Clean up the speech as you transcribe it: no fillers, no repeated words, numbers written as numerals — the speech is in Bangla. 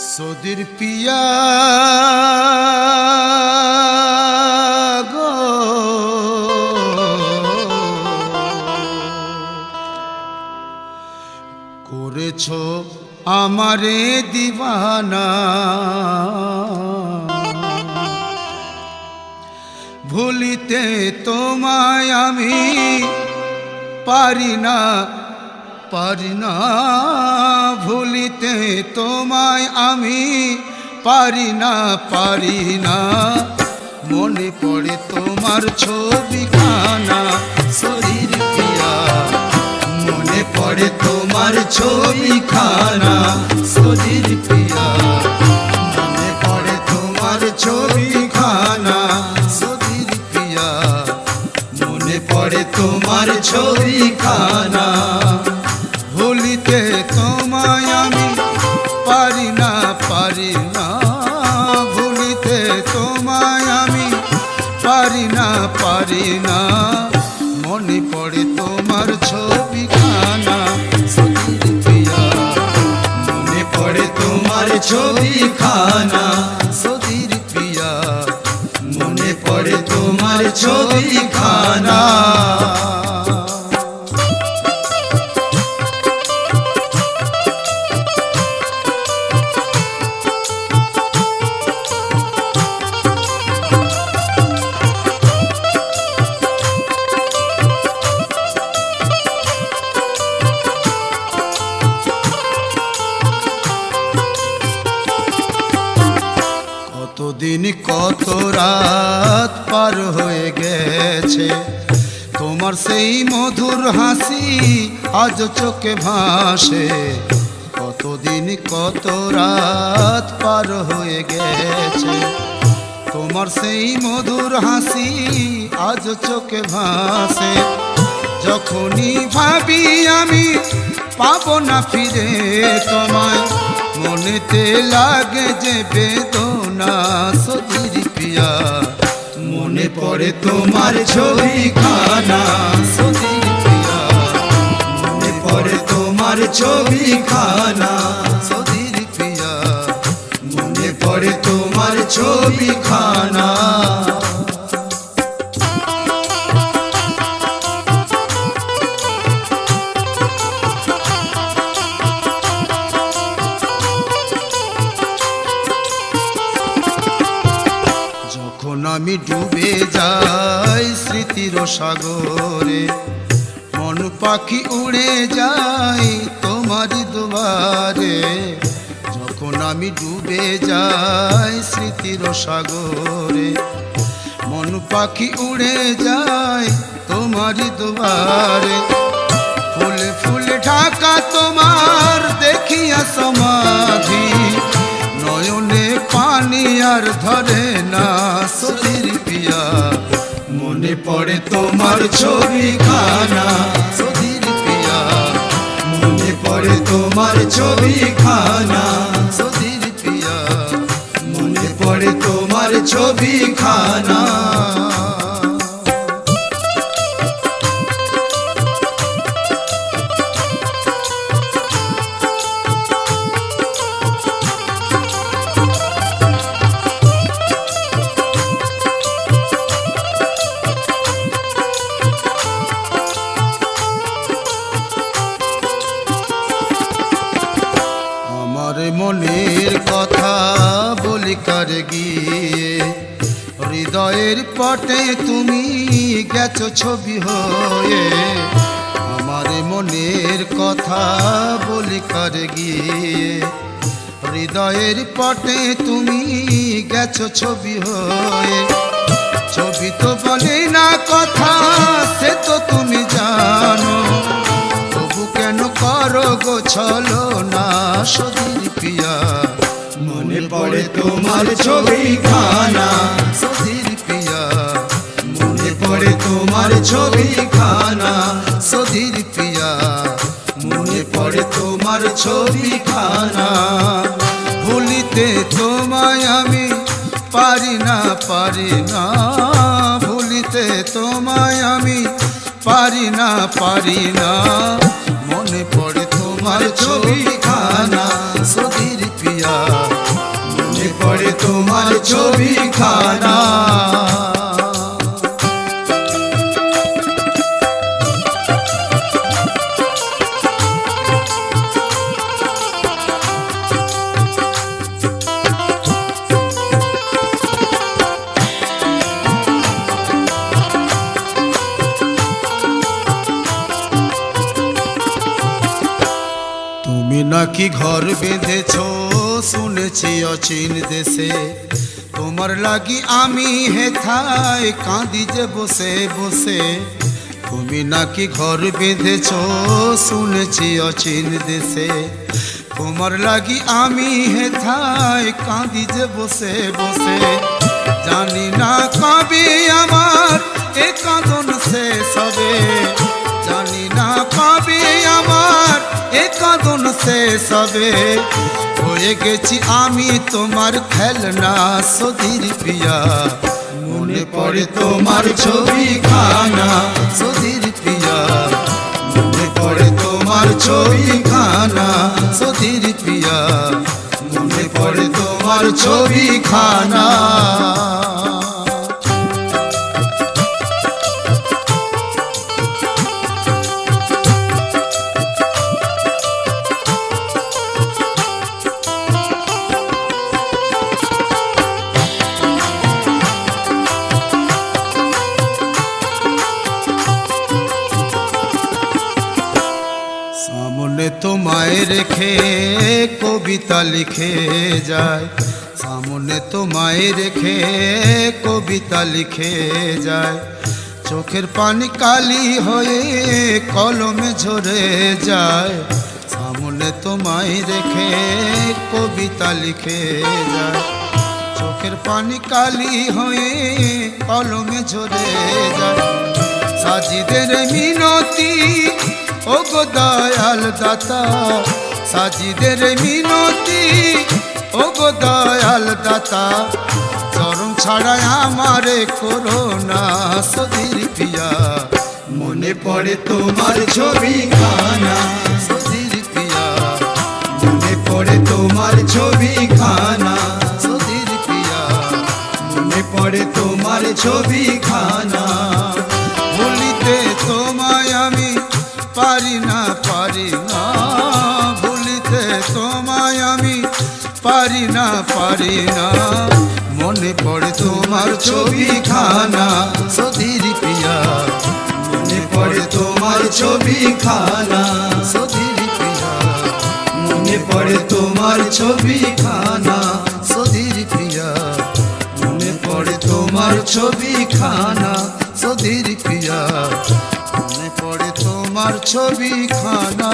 সদির পিয়া গো করেছ আমারে দিবানা, ভুলিতে তোমায় আমি পারি না, পারি না, ভুলিতে তোমায় আমি পারি না, পারি না। মনে পড়ে তোমার ছবিখানা শরীর পিয়া, মনে পড়ে তোমার ছবিখানা শরীর পিয়া, মনে পড়ে তোমার ছবিখানা শরীর পিয়া, মনে পড়ে তোমার ছবিখানা। ভুলিতে তোমায় আমি পারি না, পারি না, ভুলিতে তোমায় আমি পারি না, পারি না। মনে পড়ে তোমার ছবিখানা শরীর পিয়া, মনে পড়ে তোমার ছবিখানা শরীর পিয়া, মনে পড়ে তোমার ছবিখানা। কতদিন কত রাত পার হয়ে গেছে, তোমার সেই মধুর হাসি আজ চোখে ভাসে। কতদিন কত রাত পার হয়ে গেছে, তোমার সেই মধুর হাসি আজ চোখে ভাসে। যখনই ভাবি আমি পাবো না ফিরে তোমায়, মনেতে লাগে যে বেদনা শরীর পিয়া, মনে পড়ে তোমার ছবিখানা শরীর পিয়া, মনে পড়ে তোমার ছবিখানা শরীর পিয়া, মনে পড়ে তোমার ছবিখানা। যখন আমি ডুবে যাই স্মৃতির সাগরে, মন পাখি উড়ে যাই তোমার দুয়ারে। যখন আমি ডুবে যাই স্মৃতির সাগরে, মন পাখি উড়ে যাই তোমার দুয়ারে। ফুলে ফুলে ঢাকা তোমার দেখিয়া সমাধি, নয়নে পানি আর ধরে না শরীর পিয়া, মনে পড়ে তোমার ছবিখানা শরীর পিয়া, মনে পড়ে তোমার ছবিখানা শরীর পিয়া, মনে পড়ে তোমার ছবিখানা। মনের কথা বলি কার গিয়ে, হৃদয়ের পটে তুমি গেছো ছবি হয়ে। আমার মনের কথা বলি কার গিয়ে, হৃদয়ের পটে তুমি গেছো ছবি হয়ে। ছবি তো বলে না কথা সে তো তুমি জানো, তবু কেন করো গো ছলো না শরীর পিয়া, মনে পড়ে তোমার ছবিখানা শরীর পিয়া, মনে পড়ে তোমার ছবিখানা শরীর পিয়া, মনে পড়ে তোমার ছবিখানা। ভুলিতে তোমায় আমি পারি না, পারি না, ভুলিতে তোমায় আমি পারি না, পারি না। মনে পড়ে তোমার ছবিখানা শরীর পিয়া, তোমার ছবি খানা। তুমি নাকি ঘর বেঁধেছো শুনেছি অচিন দেশে, তোমার লাগি আমি হেথায় কাঁদি যে বসে বসে। তুমি নাকি ঘর বেঁধেছো শুনেছি অচিন দেশে, তোমার লাগি আমি হেথায় কাঁদি যে বসে বসে। জানি না কবে আমার এ কাঁদন শেষ হবে, জানি না কবে আমার এ কাঁদন শেষ হবে। হয়ে গেছি আমি তোমার খেলনা সধীর পিয়া, মনে পড়ে তোমার ছবি খানা সধীর পিয়া, মনে পড়ে তোমার ছবি খানা সধীর পিয়া, মনে পড়ে তোমার ছবি খানা। সামনে তোমায় রেখে কবিতা লিখে যায়, সামনে তোমায় রেখে কবিতা লিখে যায়। চোখের পানি কালি হয়ে কলমে ঝরে যায়, সামনে তোমায় রেখে কবিতা লিখে যায়। চোখের পানি কালি হয়ে কলমে ঝরে যায়। সাজিদের মিনতি ও গো দয়াল দাতা, সাজিদের মিনতি ও গো দয়াল দাতা। চরণ ছাড়াই আমারে করোনা সধীর পিয়া, মনে পড়ে তোমার ছবি খানা সধীর পিয়া, মনে পড়ে তোমার ছবি খানা সধীর পিয়া, মনে পড়ে তোমার ছবি খানা। ভুলিতে তোমায় আমি পারি না পারি না, ভুলিতে তোমায় আমি পারি না পারি না। মনে পড়ে তোমার ছবি খানা সধীর পিয়া, মনে পড়ে তোমার ছবি খানা সধীর পিয়া, মনে পড়ে তোমার ছবি খানা সধীর পিয়া, মনে পড়ে তোমার ছবি খানা সধীর পিয়া, মনে পড়ে তোমার ছবি খানা।